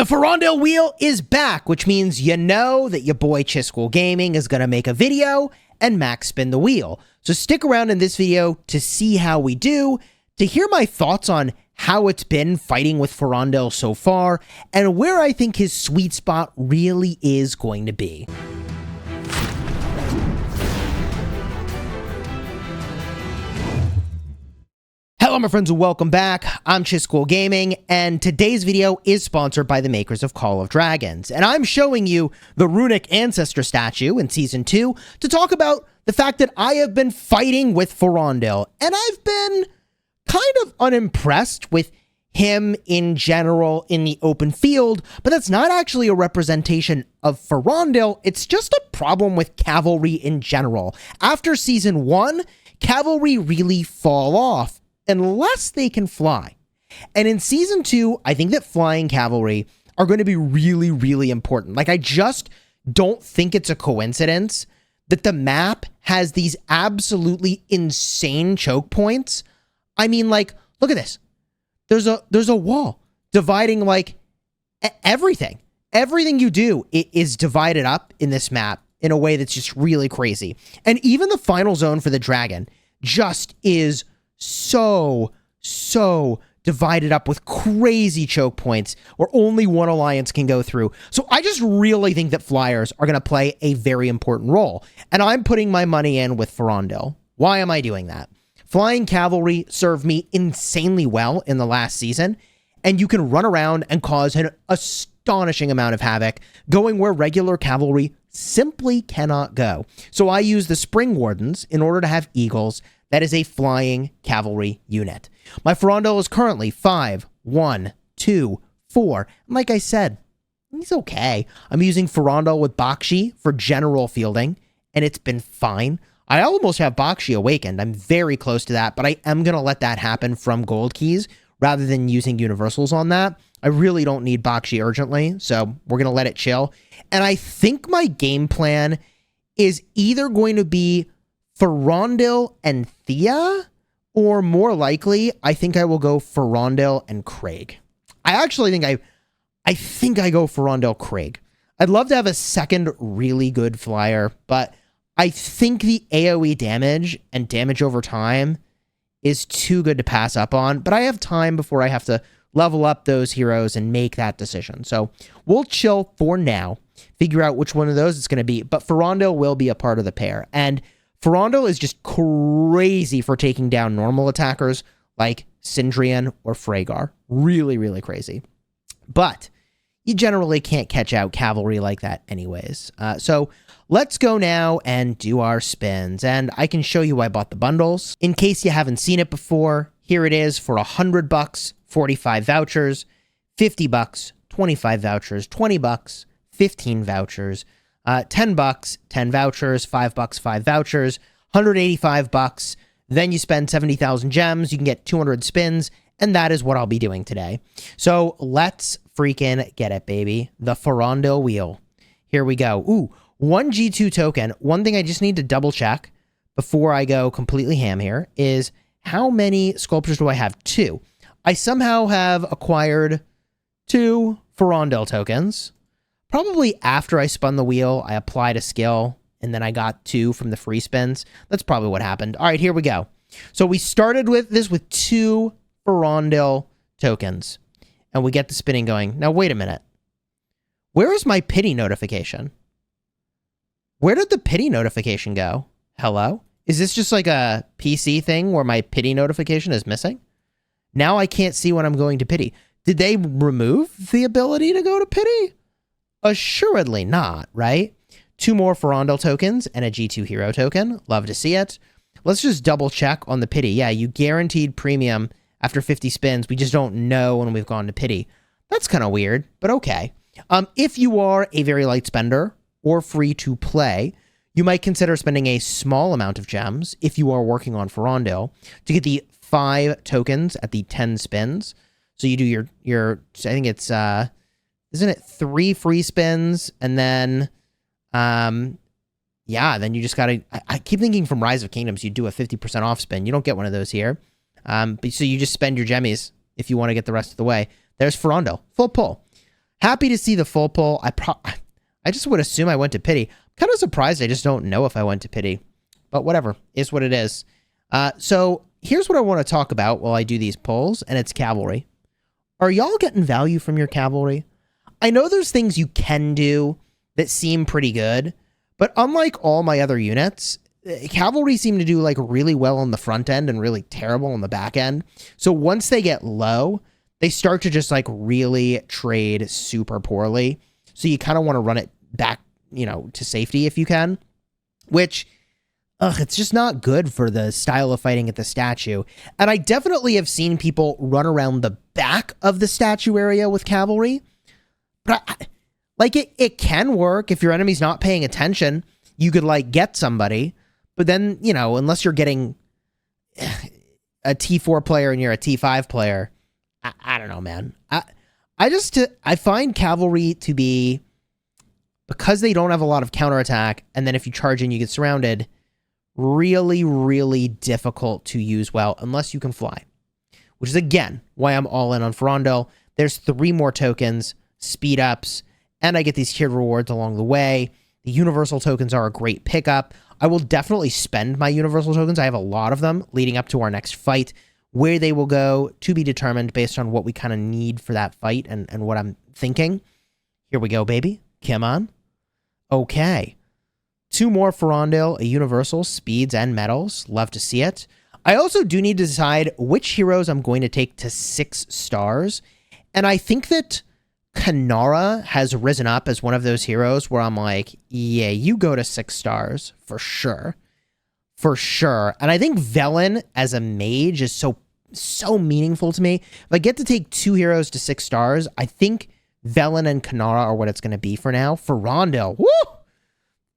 The Forondil wheel is back, which means you know that your boy Chisgule Gaming is going to make a video and max spin the wheel. So stick around in this video to see how we do, to hear my thoughts on how it's been fighting with Forondil so far, and where I think his sweet spot really is going to be. Hello my friends and welcome back. I'm Chisgule Gaming, and today's video is sponsored by the makers of Call of Dragons. And I'm showing you the Runic Ancestor statue in Season 2 to talk about the fact that I have been fighting with Forondil, and I've been kind of unimpressed with him in general in the open field, but that's not actually a representation of Forondil. It's just a problem with Cavalry in general. After Season 1, Cavalry really fall off unless they can fly. And in Season 2, I think that flying cavalry are going to be really, really important. Like, I just don't think it's a coincidence that the map has these absolutely insane choke points. I mean, like, look at this. There's a wall dividing, like, everything. Everything you do is divided up in this map in a way that's just really crazy. And even the final zone for the dragon just is so divided up with crazy choke points where only one alliance can go through. So I just really think that flyers are going to play a very important role. And I'm putting my money in with Forondil. Why am I doing that? Flying cavalry served me insanely well in the last season, and you can run around and cause an astonishing amount of havoc going where regular cavalry simply cannot go. So I use the Spring Wardens in order to have eagles. That is a flying cavalry unit. My Forondil is currently 5, 1, 2, 4. And like I said, he's okay. I'm using Forondil with Bakshi for general fielding, and it's been fine. I almost have Bakshi awakened. I'm very close to that, but I am going to let that happen from gold keys rather than using universals on that. I really don't need Bakshi urgently, so we're going to let it chill. And I think my game plan is either going to be Forondil and Thea, or more likely, I think I will go Forondil and Craig. I actually think I think I go Forondil Craig. I'd love to have a second really good flyer, but I think the AoE damage and damage over time is too good to pass up on, but I have time before I have to level up those heroes and make that decision. So we'll chill for now, figure out which one of those it's going to be, but Forondil will be a part of the pair. And Forondil is just crazy for taking down normal attackers like Sindrian or Freygar. Really, really crazy. But you generally can't catch out cavalry like that anyways. So let's go now and do our spins. And I can show you I bought the bundles. In case you haven't seen it before, here it is for $100, 45 vouchers, $50, 25 vouchers, $20, 15 vouchers, $10, 10 vouchers, $5, 5 vouchers, $185. Then you spend 70,000 gems. You can get 200 spins, and that is what I'll be doing today. So let's freaking get it, baby. The Forondil wheel. Here we go. Ooh, 1 G2 token. One thing I just need to double check before I go completely ham here is how many sculptures do I have? 2. I somehow have acquired 2 Forondil tokens. Probably after I spun the wheel, I applied a skill, and then I got 2 from the free spins. That's probably what happened. All right, here we go. So we started with this with 2 Forondil tokens, and we get the spinning going. Now, wait a minute. Where is my pity notification? Where did the pity notification go? Hello? Is this just like a PC thing where my pity notification is missing? Now I can't see when I'm going to pity. Did they remove the ability to go to pity? Assuredly not, right? 2 more Forondil tokens and a G2 hero token. Love to see it. Let's just double check on the pity. Yeah, you guaranteed premium after 50 spins. We just don't know when we've gone to pity. That's kind of weird, but okay. If you are a very light spender or free to play, you might consider spending a small amount of gems if you are working on Forondil to get the 5 tokens at the 10 spins. So you do your I think it's isn't it 3 free spins, and then, yeah, then you just gotta, I keep thinking from Rise of Kingdoms, you do a 50% off spin. You don't get one of those here. But so you just spend your gemmies if you want to get the rest of the way. There's Forondil, full pull. Happy to see the full pull. I just would assume I went to pity. Kind of surprised I just don't know if I went to pity. But whatever, is what it is. So here's what I want to talk about while I do these pulls, and it's cavalry. Are y'all getting value from your cavalry? I know there's things you can do that seem pretty good, but unlike all my other units, cavalry seem to do like really well on the front end and really terrible on the back end. So once they get low, they start to just like really trade super poorly. So you kind of want to run it back, you know, to safety if you can, which, it's just not good for the style of fighting at the statue. And I definitely have seen people run around the back of the statue area with cavalry. But like it can work if your enemy's not paying attention. You could like get somebody, but then, you know, unless you're getting a T4 player and you're a T5 player, I don't know, man. I find cavalry to be, because they don't have a lot of counterattack, and then if you charge in, you get surrounded, really, really difficult to use well unless you can fly. Which is, again, why I'm all in on Forondil. There's 3 more tokens, speed ups, and I get these tiered rewards along the way. The universal tokens are a great pickup. I will definitely spend my universal tokens. I have a lot of them leading up to our next fight. Where they will go to be determined based on what we kind of need for that fight and what I'm thinking. Here we go, baby. Come on. Okay. 2 more Forondil, a universal, speeds, and medals. Love to see it. I also do need to decide which heroes I'm going to take to 6 stars. And I think that Kanara has risen up as one of those heroes where I'm like, yeah, you go to 6 stars for sure. For sure. And I think Velen as a mage is so meaningful to me. If I get to take 2 heroes to 6 stars, I think Velen and Kanara are what it's going to be for now. Forondil, woo!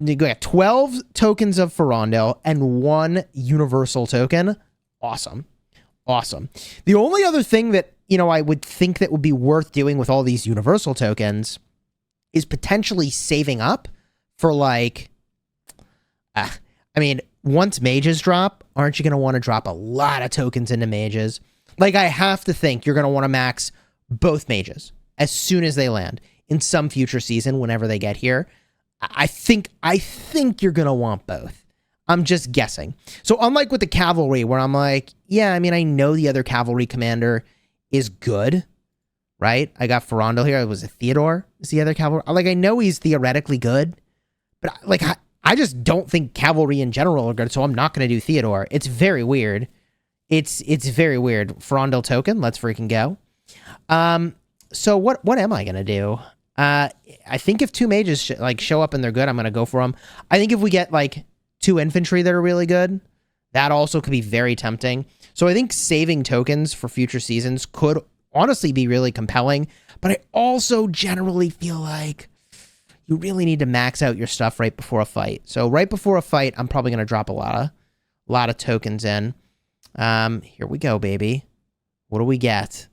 You got 12 tokens of Forondil and 1 universal token. Awesome. Awesome. The only other thing that, you know, I would think that would be worth doing with all these universal tokens is potentially saving up for like, I mean, once mages drop, aren't you going to want to drop a lot of tokens into mages? Like, I have to think you're going to want to max both mages as soon as they land in some future season, whenever they get here. I think you're going to want both. I'm just guessing. So unlike with the cavalry, where I'm like, yeah, I mean, I know the other cavalry commander is good, right? I got Forondil here. It was a Theodore is the other cavalry. Like, I know he's theoretically good, but like, I just don't think cavalry in general are good, so I'm not going to do Theodore. It's very weird. It's very weird. Forondil token, let's freaking go. So what am I going to do? I think if 2 mages show up and they're good, I'm going to go for them. I think if we get like 2 infantry that are really good, that also could be very tempting. So I think saving tokens for future seasons could honestly be really compelling, but I also generally feel like you really need to max out your stuff right before a fight. So right before a fight, I'm probably going to drop a lot of tokens in. Here we go, baby. What do we get?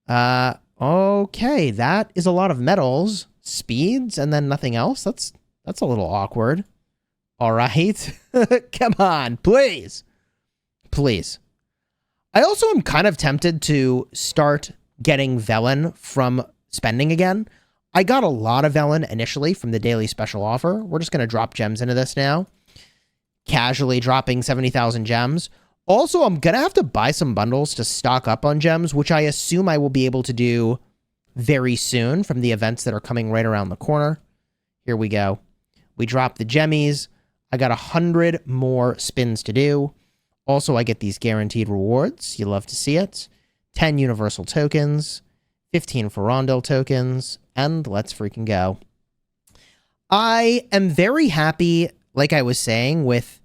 Okay, that is a lot of medals, speeds, and then nothing else. That's a little awkward. All right. Come on, please. Please. I also am kind of tempted to start getting Velen from spending again. I got a lot of Velen initially from the daily special offer. We're just going to drop gems into this now. Casually dropping 70,000 gems. Also, I'm going to have to buy some bundles to stock up on gems, which I assume I will be able to do very soon from the events that are coming right around the corner. Here we go. We drop the gemmies. I got 100 more spins to do. Also, I get these guaranteed rewards. You love to see it. 10 universal tokens, 15 Forondil tokens, and let's freaking go. I am very happy, like I was saying, with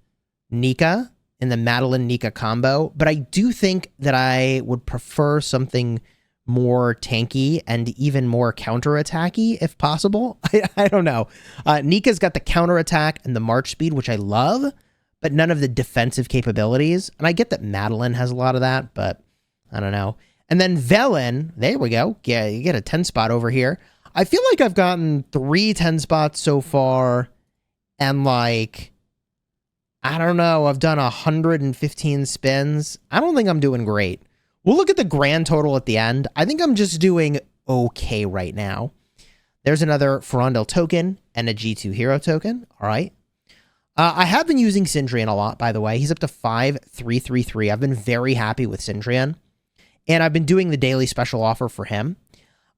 Nika in the Madeline-Nika combo, but I do think that I would prefer something more tanky and even more counterattacky if possible. I don't know. Nika's got the counterattack and the march speed, which I love, but none of the defensive capabilities. And I get that Madeline has a lot of that, but I don't know. And then Velen, there we go. Yeah, you get a 10 spot over here. I feel like I've gotten 3 10 spots so far, and like, I don't know, I've done 115 spins. I don't think I'm doing great. We'll look at the grand total at the end. I think I'm just doing okay right now. There's another Forondil token and a G2 hero token. All right. I have been using Sindrian a lot, by the way. He's up to 5,333. I've been very happy with Sindrian. And I've been doing the daily special offer for him.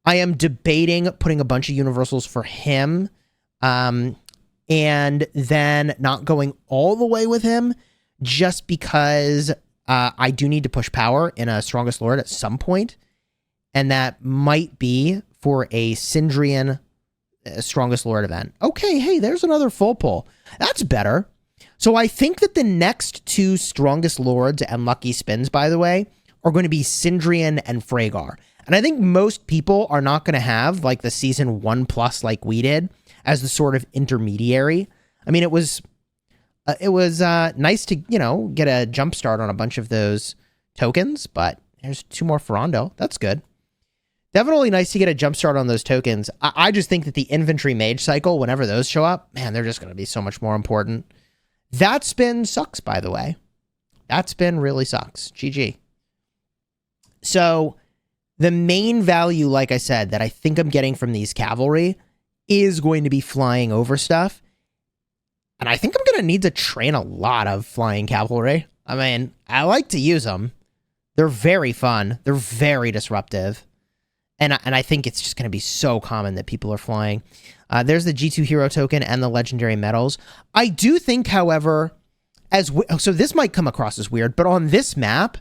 I am debating putting a bunch of universals for him. And then not going all the way with him just because I do need to push power in a Strongest Lord at some point. And that might be for a Sindrian Strongest Lord event. Okay, hey, there's another full pull. That's better. So I think that the next two Strongest Lords and Lucky Spins, by the way, are going to be Sindrian and Freygar. And I think most people are not going to have like the season 1+ like we did as the sort of intermediary. I mean, it was nice to, you know, get a jump start on a bunch of those tokens, but there's 2 more Forondil. That's good. Definitely nice to get a jump start on those tokens. I just think that the infantry mage cycle, whenever those show up, man, they're just going to be so much more important. That spin sucks, by the way. That spin really sucks. GG. So the main value, like I said, that I think I'm getting from these cavalry is going to be flying over stuff. And I think I'm going to need to train a lot of flying cavalry. I mean, I like to use them. They're very fun. They're very disruptive. And I think it's just going to be so common that people are flying. There's the G2 hero token and the legendary medals. I do think, however, so this might come across as weird, but on this map,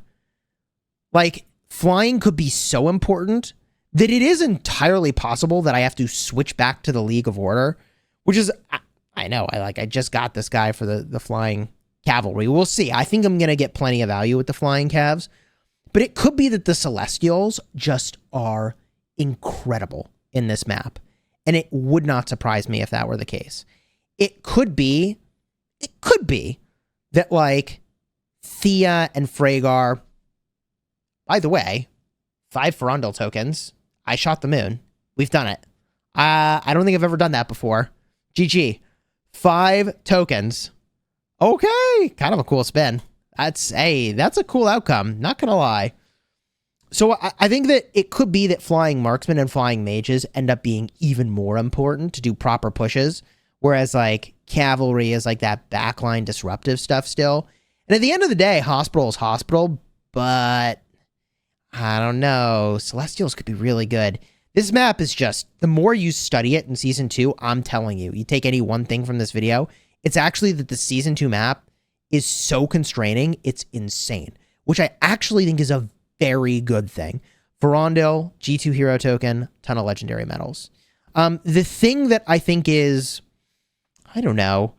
like, flying could be so important that it is entirely possible that I have to switch back to the League of Order, which is, I know, I just got this guy for the flying cavalry. We'll see. I think I'm going to get plenty of value with the flying calves, but it could be that the Celestials just are incredible in this map, and it would not surprise me if that were the case. It could be that, like, Thea and Freygar, by the way, 5 Forondil tokens. I shot the moon. We've done it. I don't think I've ever done that before. GG. 5 tokens. Okay. Kind of a cool spin. That's a cool outcome. Not gonna lie. So I think that it could be that flying marksmen and flying mages end up being even more important to do proper pushes, whereas like cavalry is like that backline disruptive stuff still. And at the end of the day, hospital is hospital, but I don't know. Celestials could be really good. This map is just, the more you study it in Season 2, I'm telling you, you take any one thing from this video, it's actually that the Season 2 map is so constraining, it's insane, which I actually think is a very good thing. Forondil, G2 hero token, ton of legendary medals. The thing that I think is, I don't know,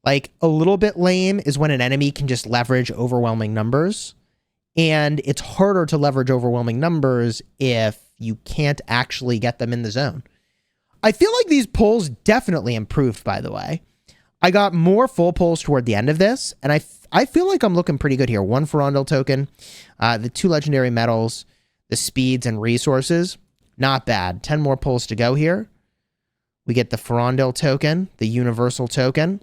like a little bit lame is when an enemy can just leverage overwhelming numbers. And it's harder to leverage overwhelming numbers if you can't actually get them in the zone. I feel like these pulls definitely improved, by the way. I got more full pulls toward the end of this, and I feel like I'm looking pretty good here. 1 Forondil token, the 2 legendary medals, the speeds and resources. Not bad. 10 more pulls to go here. We get the Forondil token, the universal token.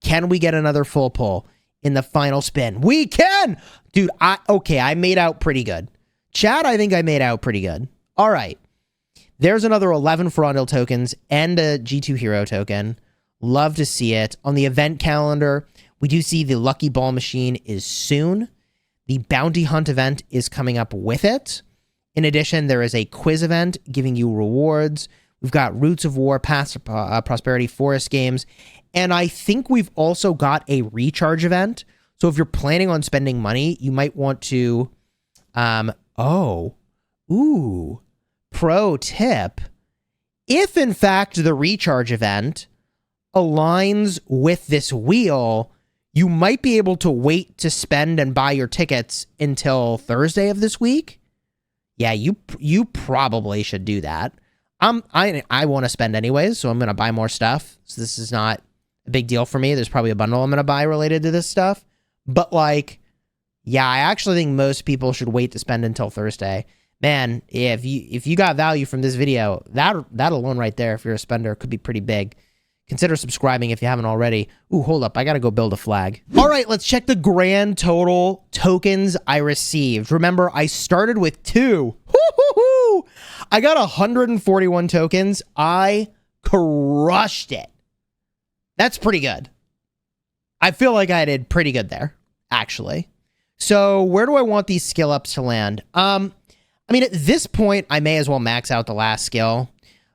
Can we get another full pull in the final spin? We can! Dude, I made out pretty good. Chat, I think I made out pretty good. All right. There's another 11 Forondil tokens and a G2 hero token. Love to see it. On the event calendar, we do see the Lucky Ball Machine is soon. The Bounty Hunt event is coming up with it. In addition, there is a quiz event giving you rewards. We've got Roots of War, Prosperity Forest games. And I think we've also got a recharge event. So if you're planning on spending money, you might want to, pro tip. If in fact the recharge event aligns with this wheel, you might be able to wait to spend and buy your tickets until Thursday of this week. Yeah, you probably should do that. I want to spend anyways, so I'm going to buy more stuff. So this is not a big deal for me. There's probably a bundle I'm going to buy related to this stuff. But like, yeah, I actually think most people should wait to spend until Thursday. Man, if you got value from this video, that alone right there, if you're a spender, could be pretty big. Consider subscribing if you haven't already. Ooh, hold up. I got to go build a flag. All right, let's check the grand total tokens I received. Remember, I started with 2. I got 141 tokens. I crushed it. That's pretty good. I feel like I did pretty good there, actually. So where do I want these skill ups to land? I mean, at this point, I may as well max out the last skill.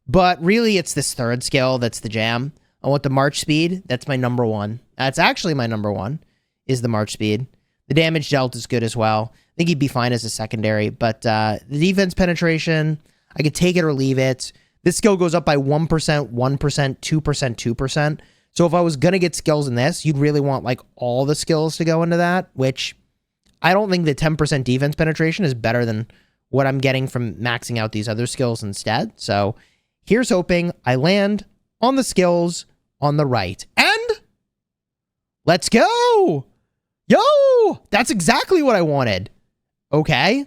But really, it's this third skill that's the jam. I want the March Speed. That's my number one. That's actually my number one, is the March Speed. The damage dealt is good as well. I think he'd be fine as a secondary. But the defense penetration, I could take it or leave it. This skill goes up by 1%, 1%, 2%, 2%. So if I was going to get skills in this, you'd really want like all the skills to go into that, which I don't think the 10% defense penetration is better than what I'm getting from maxing out these other skills instead. So here's hoping I land on the skills on the right. And let's go. Yo, that's exactly what I wanted. Okay.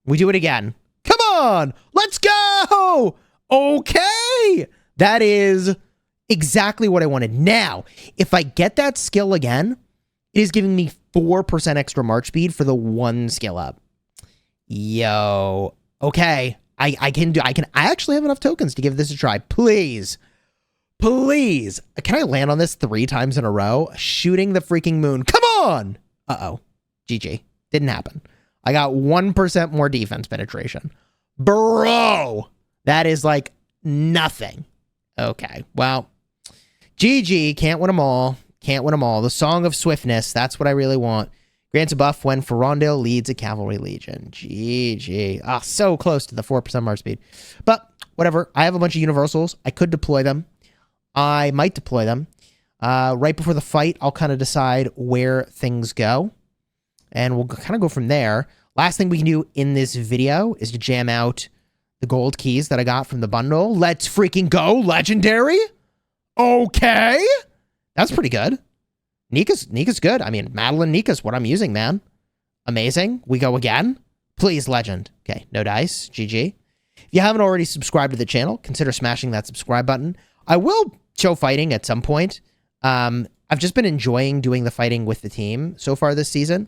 We do it again. Come on. Let's go. Okay. That is exactly what I wanted. Now, if I get that skill again, it is giving me 4% extra March speed for the one skill up. Yo. Okay. I actually have enough tokens to give this a try. Please. Please. Can I land on this 3 times in a row? Shooting the freaking moon. Come on. Uh-oh. GG. Didn't happen. I got 1% more defense penetration. Bro. That is like nothing. Okay. Well, GG. Can't win them all. Can't win them all. The Song of Swiftness. That's what I really want. Grants a buff when Forondil leads a Cavalry Legion. GG. Ah, so close to the 4% March speed. But whatever. I have a bunch of universals. I could deploy them. I might deploy them. Right before the fight, I'll kind of decide where things go. And we'll kind of go from there. Last thing we can do in this video is to jam out the gold keys that I got from the bundle. Let's freaking go. Legendary. Okay. That's pretty good. Nika's good. I mean, Madeline Nika's what I'm using, man. Amazing. We go again. Please, legend. Okay, no dice. GG. If you haven't already subscribed to the channel, consider smashing that subscribe button. I will show fighting at some point. I've just been enjoying doing the fighting with the team so far this season.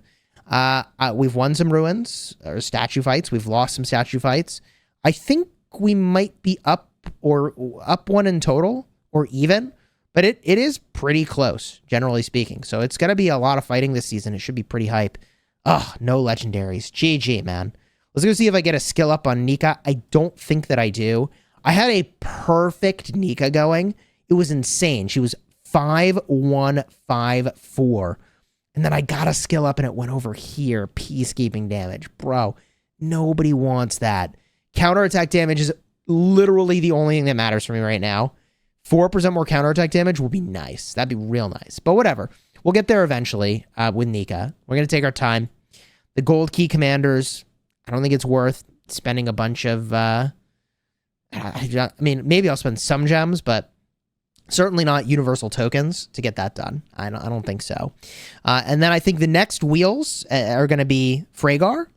We've won some ruins or statue fights. We've lost some statue fights. I think we might be up one in total or even. But it is pretty close, generally speaking. So it's going to be a lot of fighting this season. It should be pretty hype. Ugh, no legendaries. GG, man. Let's go see if I get a skill up on Nika. I don't think that I do. I had a perfect Nika going. It was insane. She was 5-1-5-4. And then I got a skill up and it went over here. Peacekeeping damage. Bro, nobody wants that. Counterattack damage is literally the only thing that matters for me right now. 4% more counterattack damage will be nice. That'd be real nice. But whatever. We'll get there eventually with Nika. We're going to take our time. The gold key commanders, I don't think it's worth spending a bunch of... I mean, maybe I'll spend some gems, but certainly not universal tokens to get that done. I don't think so. And then I think the next wheels are going to be Freygar.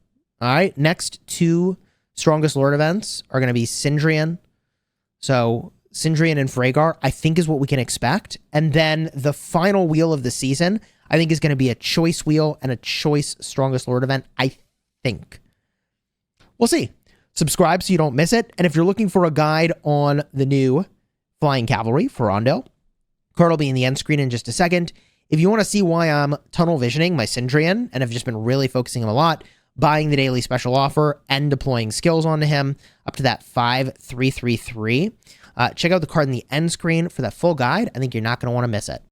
All right. Next 2 strongest lord events are going to be Sindrian. So... Sindrian and Freygar, I think, is what we can expect. And then the final wheel of the season, I think, is going to be a choice wheel and a choice strongest lord event, I think. We'll see. Subscribe so you don't miss it. And if you're looking for a guide on the new Flying Cavalry, Forondil, card will be in the end screen in just a second. If you want to see why I'm tunnel visioning my Sindrian, and have just been really focusing him a lot, buying the daily special offer and deploying skills onto him up to that 5-3-3-3, check out the card in the end screen for that full guide. I think you're not going to want to miss it.